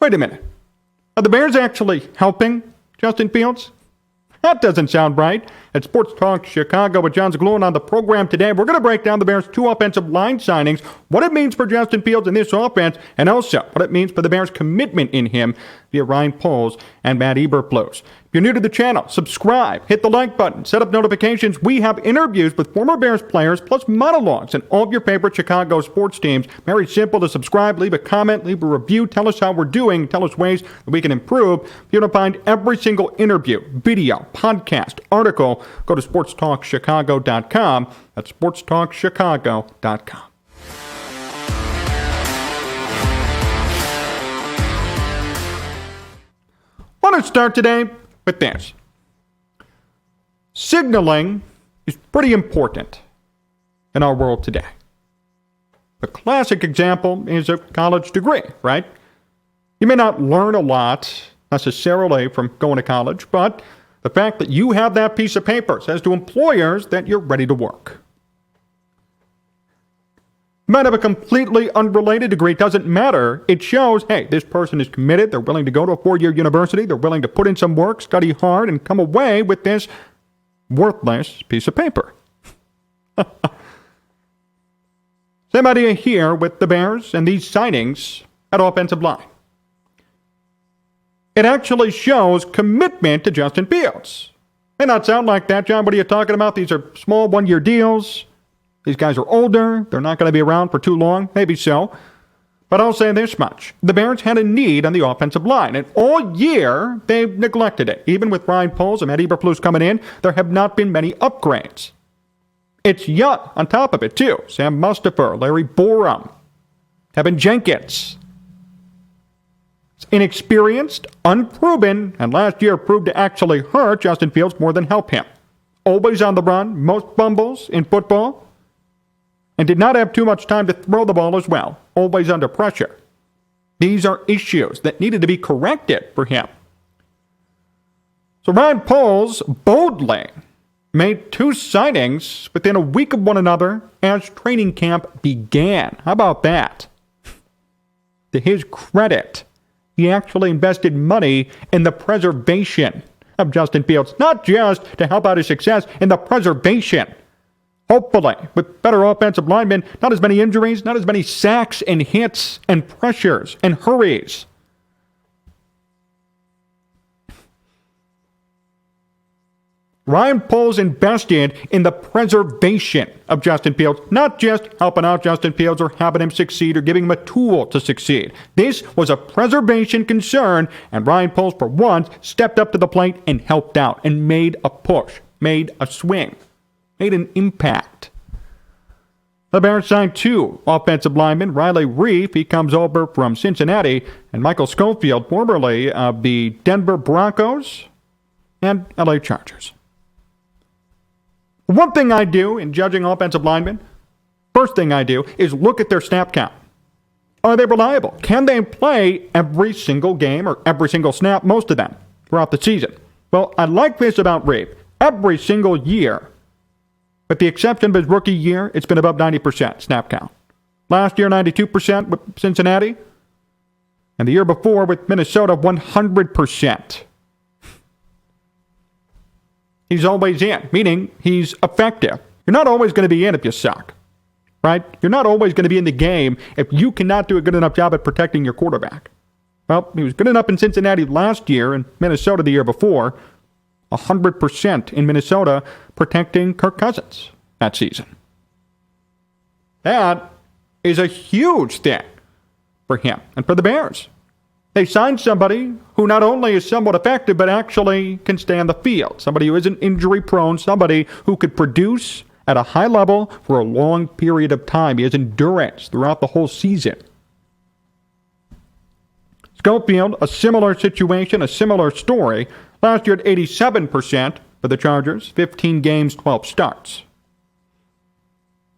wait a minute. Are the Bears actually helping Justin Fields? That doesn't sound right. At Sports Talk Chicago with Jon Zaghloul on the program today, we're going to break down the Bears' 2 offensive line signings, what it means for Justin Fields in this offense, and also what it means for the Bears' commitment in him via Ryan Poles and Matt Eberflus. If you're new to the channel, subscribe, hit the like button, set up notifications. We have interviews with former Bears players, plus monologues and all of your favorite Chicago sports teams. Very simple to subscribe, leave a comment, leave a review, tell us how we're doing, tell us ways that we can improve. If you want to find every single interview, video, podcast, article, go to sportstalkchicago.com. That's sportstalkchicago.com. I want to start today with this. Signaling is pretty important in our world today. The classic example is a college degree, right? You may not learn a lot necessarily from going to college, but the fact that you have that piece of paper says to employers that you're ready to work. You might have a completely unrelated degree, doesn't matter. It shows, hey, this person is committed, they're willing to go to a 4-year university, they're willing to put in some work, study hard, and come away with this worthless piece of paper. Same idea here with the Bears and these signings at offensive line. It actually shows commitment to Justin Fields. May not sound like that, John. What are you talking about? These are small 1-year deals. These guys are older. They're not going to be around for too long. Maybe so. But I'll say this much. The Bears had a need on the offensive line, and all year they've neglected it. Even with Ryan Poles and Matt Eberflus coming in, there have not been many upgrades. It's young on top of it, too. Sam Mustipher, Larry Borum, Kevin Jenkins. It's inexperienced, unproven, and last year proved to actually hurt Justin Fields more than help him. Always on the run, most fumbles in football, and did not have too much time to throw the ball as well, always under pressure. These are issues that needed to be corrected for him. So Ryan Poles boldly made 2 signings within a week of one another as training camp began. How about that? To his credit, he actually invested money in the preservation of Justin Fields, not just to help out his success, in the preservation. Hopefully, with better offensive linemen, not as many injuries, not as many sacks and hits and pressures and hurries. Ryan Poles invested in the preservation of Justin Fields, not just helping out Justin Fields or having him succeed or giving him a tool to succeed. This was a preservation concern, and Ryan Poles, for once, stepped up to the plate and helped out and made a push, made a swing, made an impact. The Bears signed 2 offensive linemen. Riley Reiff, he comes over from Cincinnati, and Michael Schofield, formerly of the Denver Broncos and LA Chargers. One thing I do in judging offensive linemen, first thing I do is look at their snap count. Are they reliable? Can they play every single game or every single snap, most of them, throughout the season? Well, I like this about Reiff. Every single year, with the exception of his rookie year, it's been above 90% snap count. Last year, 92% with Cincinnati. And the year before with Minnesota, 100%. He's always in, meaning he's effective. You're not always going to be in if you suck, right? You're not always going to be in the game if you cannot do a good enough job at protecting your quarterback. Well, he was good enough in Cincinnati last year and Minnesota the year before. 100% in Minnesota protecting Kirk Cousins that season. That is a huge thing for him and for the Bears. They signed somebody who not only is somewhat effective, but actually can stay on the field. Somebody who isn't injury prone, somebody who could produce at a high level for a long period of time. He has endurance throughout the whole season. Schofield, a similar situation, a similar story. Last year at 87% for the Chargers, 15 games, 12 starts.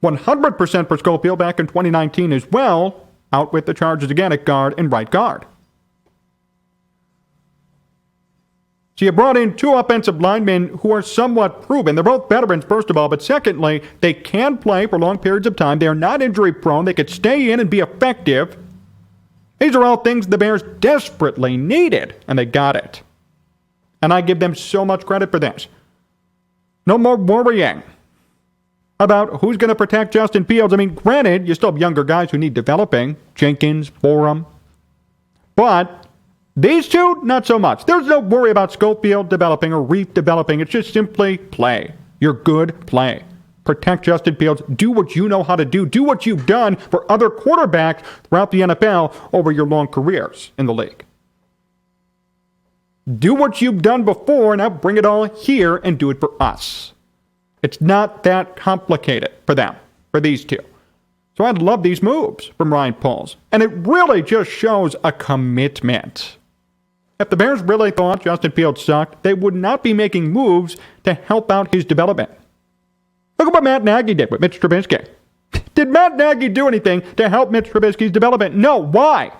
100% for Schofield back in 2019 as well, out with the Chargers again at guard and right guard. So you brought in 2 offensive linemen who are somewhat proven. They're both veterans, first of all, but secondly, they can play for long periods of time. They are not injury prone. They could stay in and be effective. These are all things the Bears desperately needed, and they got it. And I give them so much credit for this. No more worrying about who's going to protect Justin Fields. I mean, granted, you still have younger guys who need developing. Jenkins, Borum. But these two, not so much. There's no worry about Schofield developing or Reiff developing. It's just simply play. You're good, play. Protect Justin Fields. Do what you know how to do. Do what you've done for other quarterbacks throughout the NFL over your long careers in the league. Do what you've done before, now bring it all here and do it for us. It's not that complicated for them, for these two. So I love these moves from Ryan Poles. And it really just shows a commitment. If the Bears really thought Justin Fields sucked, they would not be making moves to help out his development. Look at what Matt Nagy did with Mitch Trubisky. Did Matt Nagy do anything to help Mitch Trubisky's development? No. Why?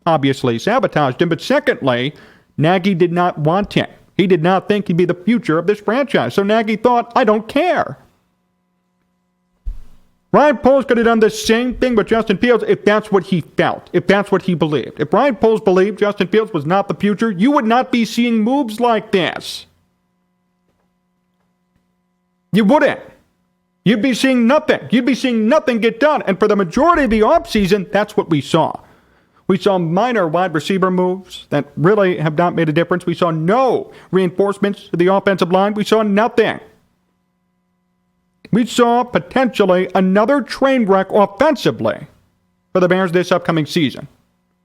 Obviously sabotaged him, but secondly, Nagy did not want him. He did not think he'd be the future of this franchise. So Nagy thought, I don't care. Ryan Poles could have done the same thing with Justin Fields if that's what he felt, if that's what he believed. If Ryan Poles believed Justin Fields was not the future, you would not be seeing moves like this. You wouldn't. You'd be seeing nothing. You'd be seeing nothing get done. And for the majority of the offseason, that's what we saw. We saw minor wide receiver moves that really have not made a difference. We saw no reinforcements to the offensive line. We saw nothing. We saw potentially another train wreck offensively for the Bears this upcoming season.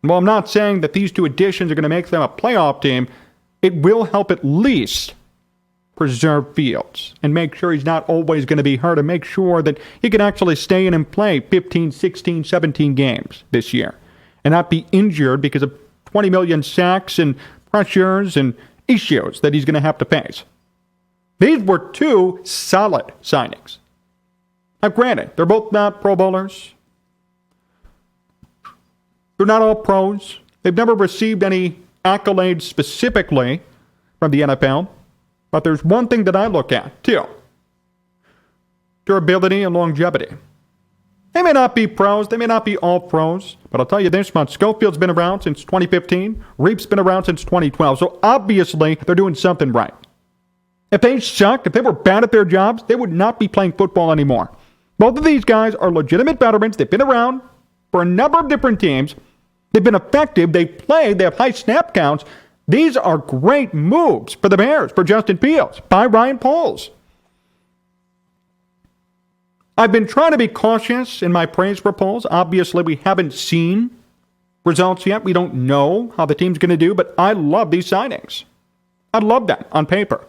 And while I'm not saying that these two additions are going to make them a playoff team, it will help at least preserve Fields and make sure he's not always going to be hurt and make sure that he can actually stay in and play 15, 16, 17 games this year and not be injured because of 20 million sacks and pressures and issues that he's going to have to face. These were two solid signings. Now, granted, they're both not Pro Bowlers. They're not all pros. They've never received any accolades specifically from the NFL. But there's one thing that I look at, too. Durability and longevity. They may not be pros. They may not be all pros. But I'll tell you this much. Schofield's been around since 2015. Reiff's been around since 2012. So obviously, they're doing something right. If they sucked, if they were bad at their jobs, they would not be playing football anymore. Both of these guys are legitimate veterans. They've been around for a number of different teams. They've been effective. They've played. They have high snap counts. These are great moves for the Bears, for Justin Fields, by Ryan Poles. I've been trying to be cautious in my praise for Poles. Obviously, we haven't seen results yet. We don't know how the team's going to do, but I love these signings. I love them on paper.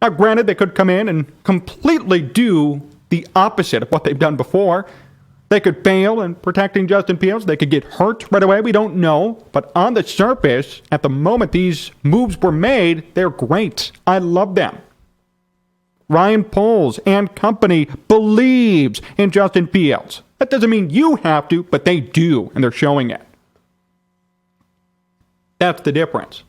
Now, granted, they could come in and completely do the opposite of what they've done before. They could fail in protecting Justin Fields. They could get hurt right away. We don't know. But on the surface, at the moment these moves were made, they're great. I love them. Ryan Poles and company believes in Justin Fields. That doesn't mean you have to, but they do, and they're showing it. That's the difference.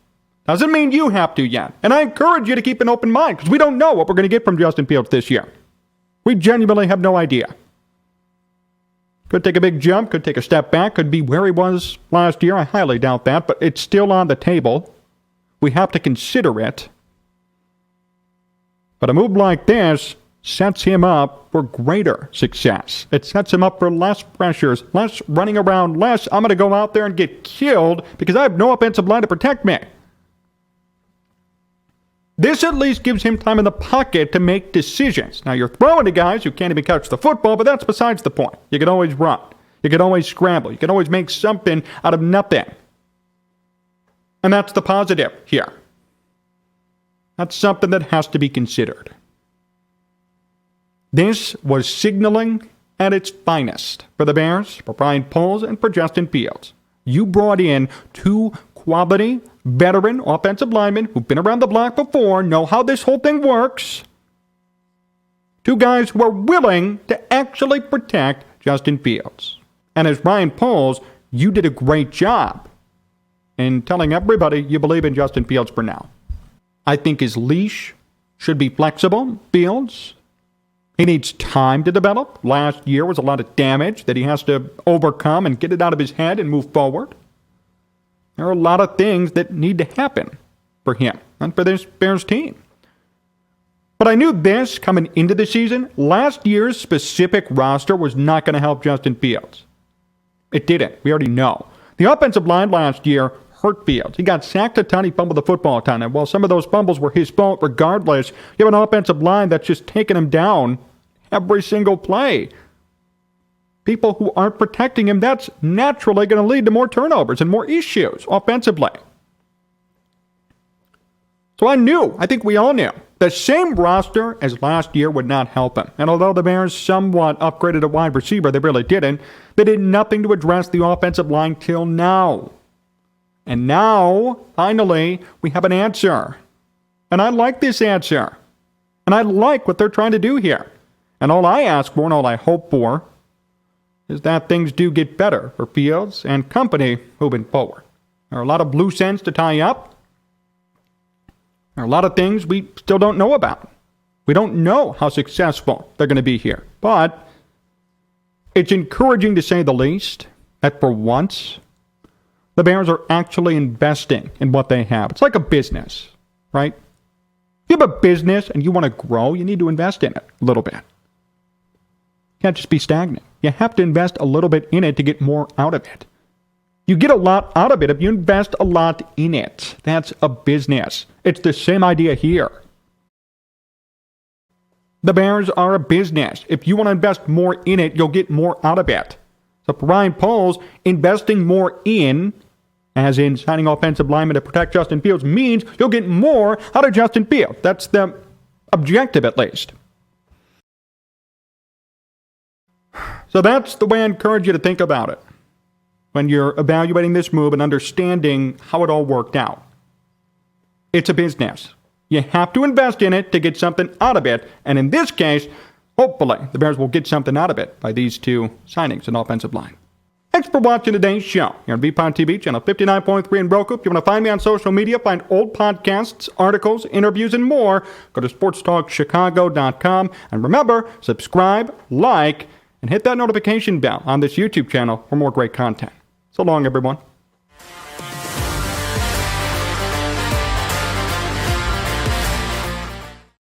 Doesn't mean you have to yet. And I encourage you to keep an open mind because we don't know what we're going to get from Justin Fields this year. We genuinely have no idea. Could take a big jump, could take a step back, could be where he was last year. I highly doubt that, but it's still on the table. We have to consider it. But a move like this sets him up for greater success. It sets him up for less pressures, less running around, less I'm going to go out there and get killed because I have no offensive line to protect me. This at least gives him time in the pocket to make decisions. Now, you're throwing to guys who can't even catch the football, but that's besides the point. You can always run. You can always scramble. You can always make something out of nothing. And that's the positive here. That's something that has to be considered. This was signaling at its finest for the Bears, for Ryan Poles, and for Justin Fields. You brought in two quality veteran offensive linemen who've been around the block before, know how this whole thing works. Two guys who are willing to actually protect Justin Fields. And as Ryan Poles, you did a great job in telling everybody you believe in Justin Fields for now. I think his leash should be flexible, Fields. He needs time to develop. Last year was a lot of damage that he has to overcome and get it out of his head and move forward. There are a lot of things that need to happen for him and for this Bears team. But I knew this coming into the season. Last year's specific roster was not going to help Justin Fields. It didn't. We already know. The offensive line last year hurt Fields. He got sacked a ton. He fumbled the football a ton. And while some of those fumbles were his fault regardless, you have an offensive line that's just taking him down every single play. People who aren't protecting him, that's naturally going to lead to more turnovers and more issues offensively. So I think we all knew, the same roster as last year would not help him. And although the Bears somewhat upgraded a wide receiver, they really didn't. They did nothing to address the offensive line till now. And now, finally, we have an answer. And I like this answer. And I like what they're trying to do here. And all I ask for and all I hope for is that things do get better for Fields and company moving forward. There are a lot of loose ends to tie up. There are a lot of things we still don't know about. We don't know how successful they're going to be here. But it's encouraging to say the least that for once, the Bears are actually investing in what they have. It's like a business, right? If you have a business and you want to grow, you need to invest in it a little bit. You can't just be stagnant. You have to invest a little bit in it to get more out of it. You get a lot out of it if you invest a lot in it. That's a business. It's the same idea here. The Bears are a business. If you want to invest more in it, you'll get more out of it. So for Ryan Poles, investing more in, as in signing offensive linemen to protect Justin Fields, means you'll get more out of Justin Fields. That's the objective, at least. So that's the way I encourage you to think about it when you're evaluating this move and understanding how it all worked out. It's a business. You have to invest in it to get something out of it. And in this case, hopefully, the Bears will get something out of it by these two signings in offensive line. Thanks for watching today's show here on VPod TV, channel 59.3 in Roku. If you want to find me on social media, find old podcasts, articles, interviews, and more, go to sportstalkchicago.com. And remember, subscribe, like, and hit that notification bell on this YouTube channel for more great content. So long, everyone.